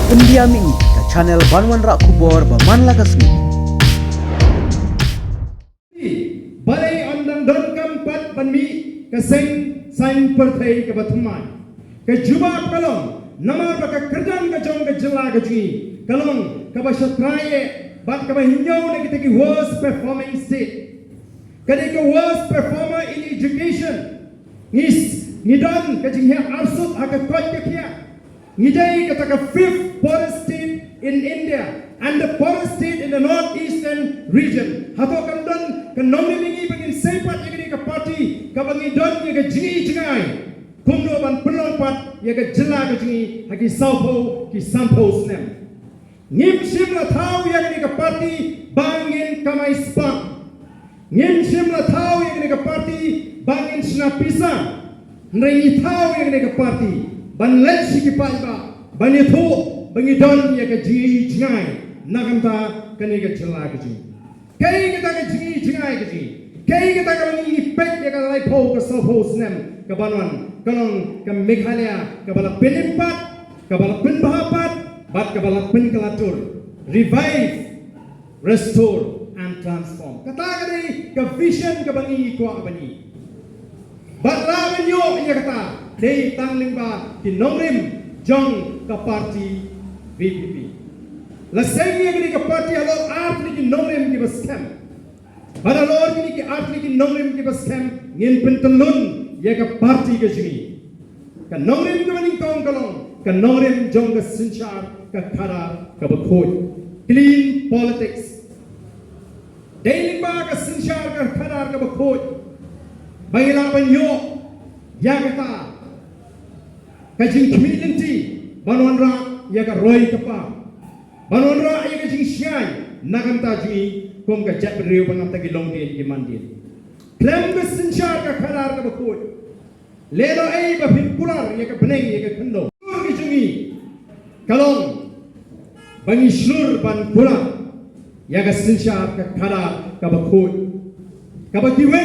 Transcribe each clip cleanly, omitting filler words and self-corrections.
Pendiami ke channel Banwan Rak Kubor Baman Lagasmi. Balai andang don kampat banmi keseng sain pertai ke batumai. Ke jubah kalong nama baka kerjaan ke jong ke jela ke ji. Kalong ke basya traye bat ke bahinjau ne kita ki worst performing state. Kadi ke worst performer in education. Ngidon ke jinghe arsut haka kot ke kia. Ngidai kata ke fifth poorest state in India and the poorest state in the northeastern region. Hato kamdon ke nomri mingi bangin sepat yang ke parti ke bangidon yang ke jingi jingai. Kumno ban penompat yang ke jela ke jingi haki saupo ki sampo snem. Ngim shimla tau yang ke parti bangin kamai spam. Ngim shimla tau yang ke parti bangin snapisa. Nrengi tau yang ke parti ban lensi ki paiba ban itu bangidon yang ke jingi jingai. Nagamta kani ke jela ke jingi. Kai kita ke jingi jingai ke jingi. Kai kita ke bangi pek yang ke laipo ke saupo snem ke Banwan. Kalong ke Meghalaya ke bala penimpat ke bala penbahapat bat ke bala penkelatur revive restore and transform kata kali ke vision ke bangi kuah bani bat lawan yo ia kata dei tanglingba di nomrim jong ke parti VPP lasengnya kini ke parti alor artli di nomrim di baskem pada lor kini ke artli di nomrim di baskem ngin pentelun ya ke parti ke sini ke nomrim ke maning kong kalong ke nomrim jong ke sinchar ke kara ke bekoi clean politics daily ba ke sinchar ke kara ke bekoi bagilah banyo ya kata ke jing community Banwan Rak ya ke roy kepa Banwan Rak ya ke jing syai nakam tajui kom ke jat beriu pangam tagi longdin di mandin Klem ke sinchar ke kara ke bekoi Lelo ay ba pinkular ya ke beneng ya ke kendo. Ke jungi. Kalong bangi slur ban kula ya ke sinchar ke kada ka bakut. Ka bakiwe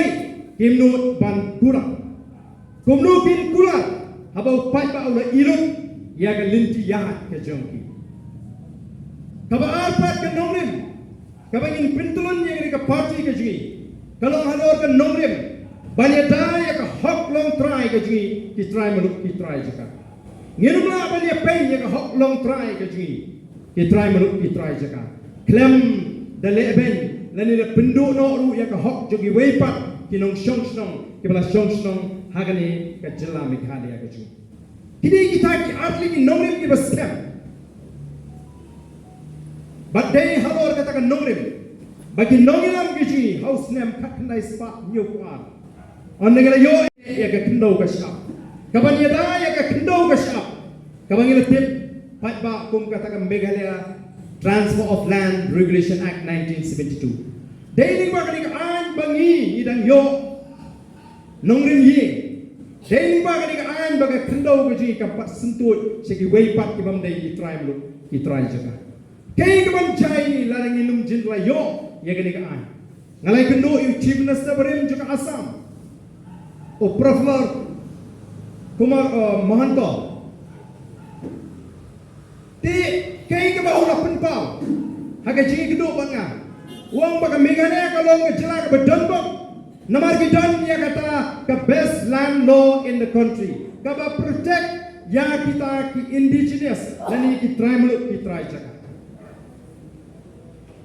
kimnut ban kula. Kumnu bin kula habau pai ba ula irut ya ke linti ya ke jongki. Ka ba arpat ke nomrim. Ka bangin pintulun ya ke parti ke jungi. Kalong hanor ke nomrim banyak daya ke hok long try ke jingi ki try menuk ki try jaka nginumlah banyak pen ya ke hok long try ke jingi ki try menuk ki try jaka klem dale ben lani le penduk no ru ya ke hok jogi weipat ki nong shong snong ki bala shong snong hagani ke jela Meghalaya ke jingi kini kita ki atli ki nomrim ki baskem badai halor katakan nomrim bagi nongilam ki jingi house nem kaknai spa nyukwar Andai kala yo ya ke kendo ke syap. Kapan ya dah ya ke kendo ke syap. Kapan kita tip pat ba kum katakan Meghalaya Transfer of Land Regulation Act 1972. Daily ba kani an bangi idang yo nongrin yi. Daily ba kani an ba ke kendo ke ji ka pat sentut segi wei pat ki bam dai ki try lu ki try jaga. Kai ke ban jai larang inum jin la yo ya kani an. Ngalai kendo yu chief minister berim juga Assam. Profesor Kumar Mahanto ti kay ke ba ula penpau haga jingi kedua banga uang baka Meghalaya kalong ke jela ke bedonbok namar gidan ya kata ke best land law in the country ka ba protect ya kita ki indigenous lani ki tribal ki try jaka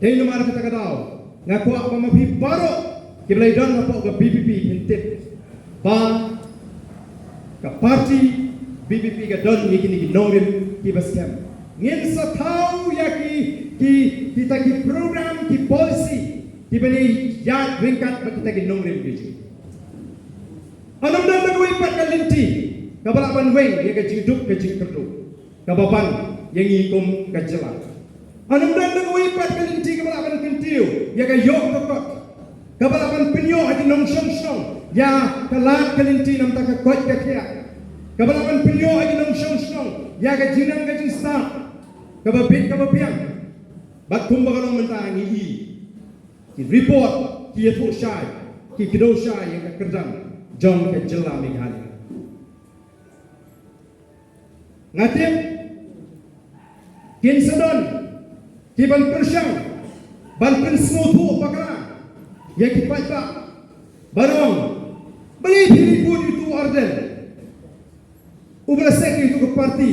dai namar kita kadao ngaku apa mapi baro ki belai don apa ke BPP hintip ba ka parti BPP ka don ni nomrim ki baskem ngin sa tau ya ki kita ki program ki policy ki bani ya ringkat ba kita ki nomrim ki anam dan ko ipat ka linti ka balaban weng ya ka jiduk ka jingkerdu ka baban yang ikum ka jela anam dan ko ipat ka linti ka balaban kentiu ya ka yok kokot ka balaban penyo ati nong song ya kalat kelinti nam tak kot ka kia kabalaban penyo agi nong song ya ka jinang ka jinsta kababit kabapiang bat kumba kalong mentangi ki report ki yetu syai ki kido syai yang ka kerdam jong ka jela Meghalaya ngatim kin sedon ki ban persyang ban pin smotu pakala ya ki pajba barong beli diri pun itu orden ubah sek itu ke parti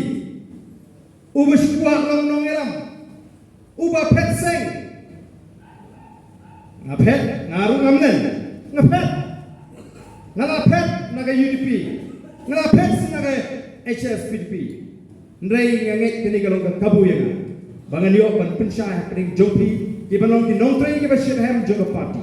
ubah sebuah nong eram ubah pet seng ngapet ngaru ngamnen ngapet ngalapet naga UDP ngalapet naga HSPDP ndrei ngangek kini galong ka kabu yang bangan yo pan pensyah kering jompi ki banong ki nong trei ki basyir hem joga parti